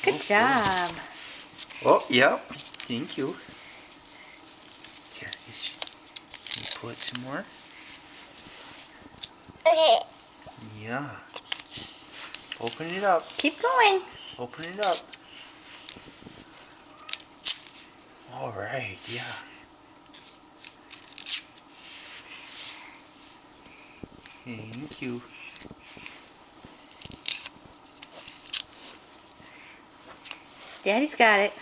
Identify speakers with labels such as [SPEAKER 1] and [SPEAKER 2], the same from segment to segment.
[SPEAKER 1] Good job.
[SPEAKER 2] Oh, yep. Thank you. Here, can you pull it some more?
[SPEAKER 3] Okay.
[SPEAKER 2] Yeah. Open it up.
[SPEAKER 1] Keep going.
[SPEAKER 2] Open it up. All right, yeah. Thank you.
[SPEAKER 1] Daddy's got it.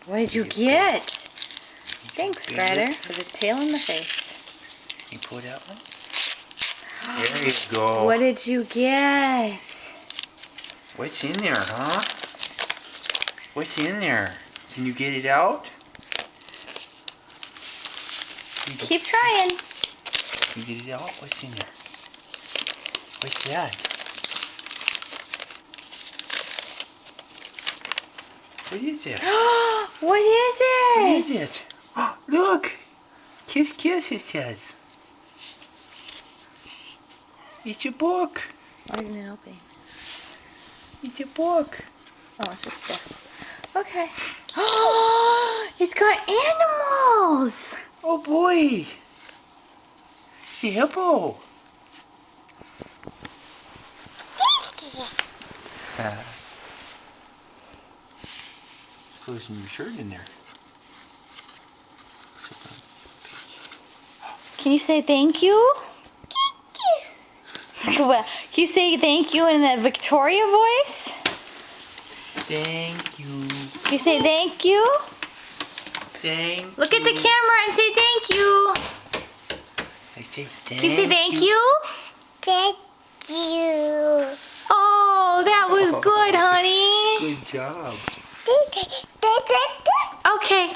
[SPEAKER 1] What did you get? Thanks, Ryder, for the tail and the face.
[SPEAKER 2] You pull that one? There you go.
[SPEAKER 1] What did you get?
[SPEAKER 2] What's in there, huh? What's in there? Can you get it out?
[SPEAKER 1] Keep trying.
[SPEAKER 2] Can you get it out? What's in there? What's that? What is it?
[SPEAKER 1] What is it?
[SPEAKER 2] What is it? Look! Kiss, kiss, it says. It's a book.
[SPEAKER 1] Why isn't it opening?
[SPEAKER 2] It's a book.
[SPEAKER 1] Oh, it's just there. Okay. It's got animals.
[SPEAKER 2] Oh boy! It's a hippo. Put some shirt in there.
[SPEAKER 1] Can you say thank you? Well, can you say thank you in the Victoria voice?
[SPEAKER 2] Thank you.
[SPEAKER 1] Can you say thank you?
[SPEAKER 2] Thank
[SPEAKER 1] Look at the camera and say thank you.
[SPEAKER 2] I say thank
[SPEAKER 1] Can you say thank you?
[SPEAKER 3] Thank you.
[SPEAKER 1] Oh, that was good, honey.
[SPEAKER 2] Good job.
[SPEAKER 1] Okay.